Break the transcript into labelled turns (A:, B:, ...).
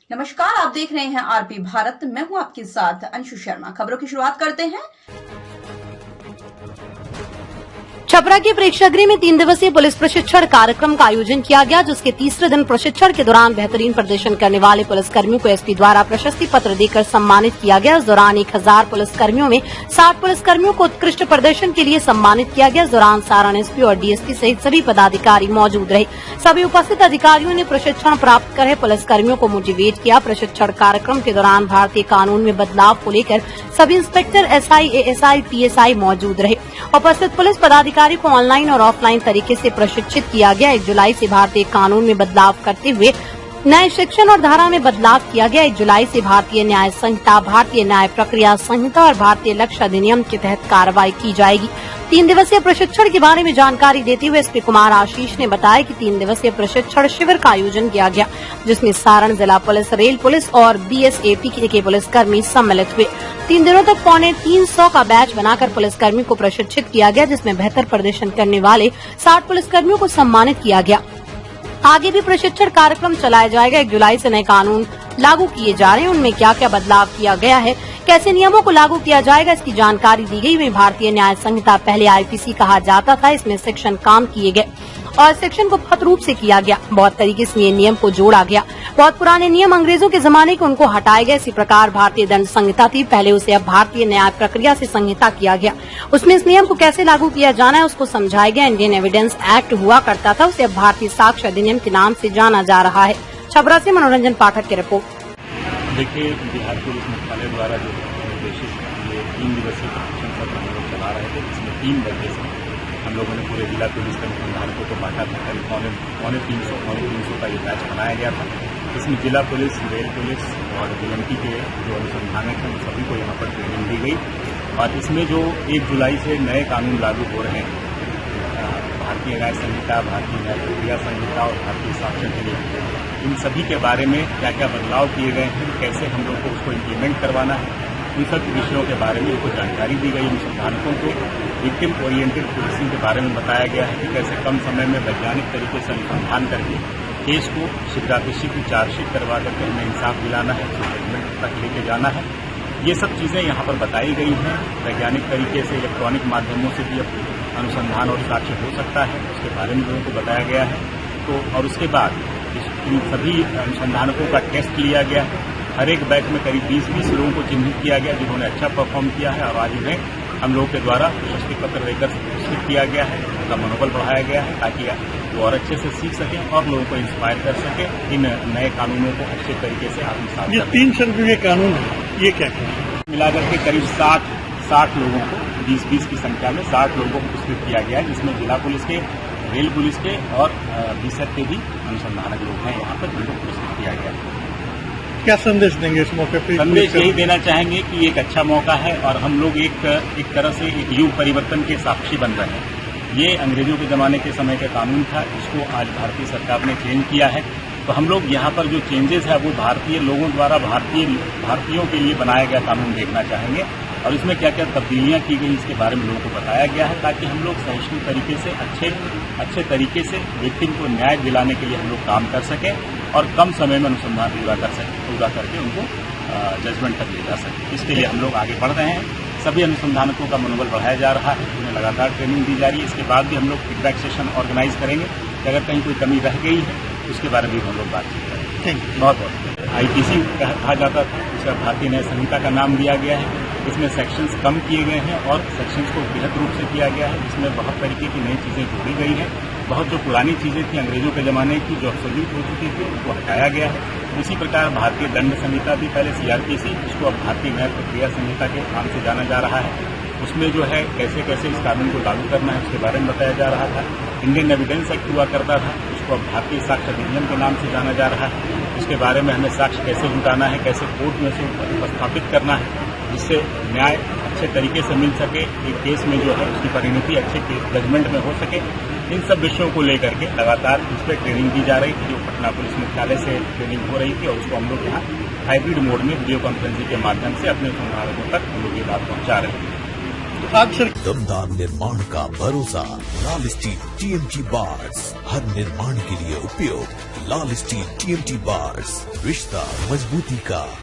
A: नमस्कार, आप देख रहे हैं आरपी भारत। मैं हूं आपके साथ अंशु शर्मा। खबरों की शुरुआत करते हैं।
B: छपरा के प्रेक्षागृह में 3 दिवसीय पुलिस प्रशिक्षण कार्यक्रम का आयोजन किया गया, जिसके तीसरे दिन प्रशिक्षण के दौरान बेहतरीन प्रदर्शन करने वाले पुलिसकर्मियों को एसपी द्वारा प्रशस्ति पत्र देकर सम्मानित किया गया। इस दौरान 1000 पुलिसकर्मियों में 60 पुलिसकर्मियों को उत्कृष्ट प्रदर्शन के लिए सम्मानित किया गया। इस दौरान सारण एसपी और डीएसपी सहित सभी पदाधिकारी मौजूद रहे। सभी उपस्थित अधिकारियों ने प्रशिक्षण प्राप्त कर पुलिसकर्मियों को मोटिवेट किया। प्रशिक्षण कार्यक्रम के दौरान भारतीय कानून में बदलाव को लेकर सभी इंस्पेक्टर, एसआई, एएसआई, पीएसआई मौजूद रहे। उपस्थित पुलिस पदाधिकारी को ऑनलाइन और ऑफलाइन तरीके से प्रशिक्षित किया गया। 1 जुलाई से भारतीय कानून में बदलाव करते हुए नए सेक्शन और धारा में बदलाव किया गया। 1 जुलाई से भारतीय न्याय संहिता, भारतीय न्याय प्रक्रिया संहिता और भारतीय लक्ष्य अधिनियम के तहत कार्रवाई की जाएगी। 3 दिवसीय प्रशिक्षण के बारे में जानकारी देते हुए एसपी कुमार आशीष ने बताया कि 3 दिवसीय प्रशिक्षण शिविर का आयोजन किया गया, जिसमें सारण जिला पुलिस, रेल पुलिस और बीएसएपी के पुलिसकर्मी सम्मिलित हुए। 3 दिनों तक 350 का बैच बनाकर पुलिसकर्मी को प्रशिक्षित किया गया, जिसमें बेहतर प्रदर्शन करने वाले 60 पुलिसकर्मियों को सम्मानित किया गया। आगे भी प्रशिक्षण कार्यक्रम चलाया जाएगा। 1 जुलाई से नए कानून लागू किए जा रहे हैं, उनमें क्या क्या बदलाव किया गया है, कैसे नियमों को लागू किया जाएगा, इसकी जानकारी दी गई। में भारतीय न्याय संहिता पहले आईपीसी कहा जाता था, इसमें सेक्शन काम किए गए और सेक्शन को बहुत रूप से किया गया। बहुत तरीके से ये नियम को जोड़ा गया। बहुत पुराने नियम अंग्रेजों के जमाने के उनको हटाए गए। इसी प्रकार भारतीय दंड संहिता थी पहले, उसे अब भारतीय न्याय प्रक्रिया से संहिता किया गया। उसमें इस नियम को कैसे लागू किया जाना है उसको समझाया गया। इंडियन एविडेंस एक्ट हुआ करता था, उसे अब भारतीय साक्ष्य अधिनियम के नाम से जाना जा रहा है। छपरा से मनोरंजन पाठक की रिपोर्ट।
C: देखिए, बिहार पुलिस मुख्यालय द्वारा जो निर्देशित ये 3 दिवसीय प्रशिक्षण सत्र हम लोग चला रहे थे, इसमें 3 बजे से हम लोगों ने पूरे जिला पुलिस के अनुसंधानकों को बांटा था। करीब 350 का ये बैच बनाया गया था। इसमें जिला पुलिस, रेल पुलिस और बीएमपी के जो अनुसंधानक हैं, सभी को यहाँ पर ट्रेनिंग दी गई। और इसमें जो 1 जुलाई से नए कानून लागू हो रहे हैं, भारतीय न्याय संहिता, भारतीय न्याय प्रक्रिया संहिता और भारतीय साक्ष्य अधिनियम, इन सभी के बारे में क्या क्या बदलाव किए गए हैं, कैसे हम लोग को उसको इम्प्लीमेंट करवाना है, इन सब विषयों के बारे में उनको जानकारी दी गई। अनुसंधानकों को विक्टिम ओरिएंटेड पुलिसिंग के बारे में बताया गया है कि कैसे कम समय में वैज्ञानिक तरीके से अनुसंधान करके केस को शीघ्रातिशीघ्र चार्जशीट करवा करके हमें इंसाफ दिलाना है, जजमेंट तक लेके जाना है। ये सब चीज़ें यहाँ पर बताई गई हैं। वैज्ञानिक तरीके से, इलेक्ट्रॉनिक माध्यमों से भी अब अनुसंधान और साक्ष्य हो सकता है, उसके बारे में लोगों को बताया गया है। तो और उसके बाद इन सभी अनुसंधानकों का टेस्ट लिया गया है। हर एक बैच में करीब 20 लोगों को चिन्हित किया गया जिन्होंने अच्छा परफॉर्म किया है, और आज उन्हें हम लोगों के द्वारा प्रशस्ति पत्र देकर पुरस्कृत किया गया है। उनका मनोबल बढ़ाया गया है ताकि वो और अच्छे से सीख सकें और लोगों को इंस्पायर कर सकें इन नए कानूनों को अच्छे तरीके से आत्मसात।
D: ये 3 संसदीय कानून है, ये क्या है?
C: मिलाकर के करीब 60 लोगों को, 20 की संख्या में 60 लोगों को पुरस्कृत किया गया है, जिसमें जिला पुलिस के, रेल पुलिस के और बीएसएफ के भी अनुसंधानक लोग हैं यहाँ पर, जिनको पुरस्कृत किया गया है।
D: क्या संदेश देंगे इस मौके पर?
C: संदेश यही देना चाहेंगे कि एक अच्छा मौका है और हम लोग एक तरह से एक युग परिवर्तन के साक्षी बन रहे हैं। ये अंग्रेजों के ज़माने के समय का कानून था, इसको आज भारतीय सरकार ने चेंज किया है। तो हम लोग यहाँ पर जो चेंजेस है वो भारतीय लोगों द्वारा भारतीयों के लिए बनाया गया कानून देखना चाहेंगे, और इसमें क्या क्या तब्दीलियां की गई इसके बारे में लोगों को बताया गया है, ताकि हम लोग सहिष्णु तरीके से अच्छे तरीके से विक्टिम को न्याय दिलाने के लिए हम लोग काम कर सकें और कम समय में अनुसंधान पूरा करके उनको जजमेंट तक ले जा सकें। इसके लिए हम लोग आगे बढ़ रहे हैं। सभी अनुसंधानकों का मनोबल बढ़ाया जा रहा है, उन्हें लगातार ट्रेनिंग दी जा रही है। इसके बाद भी हम लोग फीडबैक सेशन ऑर्गेनाइज करेंगे कि अगर कहीं कोई कमी रह गई है उसके बारे में भी हम लोग बातचीत करेंगे। बहुत आईपीसी कहा जाता था, उसे भारतीय न्याय संहिता का नाम दिया गया है। इसमें सेक्शंस कम किए गए हैं और सेक्शंस को बृहद रूप से किया गया है, जिसमें बहुत तरीके की नई चीज़ें जोड़ी गई हैं। बहुत जो पुरानी चीज़ें थी अंग्रेजों के ज़माने की, जो ऑब्सोल्यूट हो चुकी थी, उनको हटाया गया है। उसी प्रकार भारतीय दंड संहिता भी पहले सीआरपीसी, जिसको अब भारतीय न्याय प्रक्रिया संहिता के नाम से जाना जा रहा है, उसमें जो है कैसे कैसे इस कानून को लागू करना है उसके बारे में बताया जा रहा था। इंडियन एविडेंस एक्ट हुआ करता था, उसको अब भारतीय साक्ष्य अधिनियम के नाम से जाना जा रहा है। उसके बारे में हमें साक्ष्य कैसे जुटाना है, कैसे कोर्ट में से उपस्थापित करना है, जिससे न्याय अच्छे तरीके से मिल सके, एक केस में जो है उसकी परिणति अच्छे जजमेंट में हो सके। इन सब विषयों को लेकर के लगातार इस पर ट्रेनिंग दी जा रही थी, जो पटना पुलिस मुख्यालय से ट्रेनिंग हो रही थी, और उसको हम लोग यहाँ हाइब्रिड मोड में वीडियो कॉन्फ्रेंसिंग के माध्यम से अपने संधारकों तक हम लोग ये बात पहुँचा रहे हैं।
E: दमदार निर्माण का भरोसा, लाल स्टील टीएमटी बार्स, हर निर्माण के लिए उपयोग। लाल स्टील TMT बार्स, रिश्ता मजबूती का।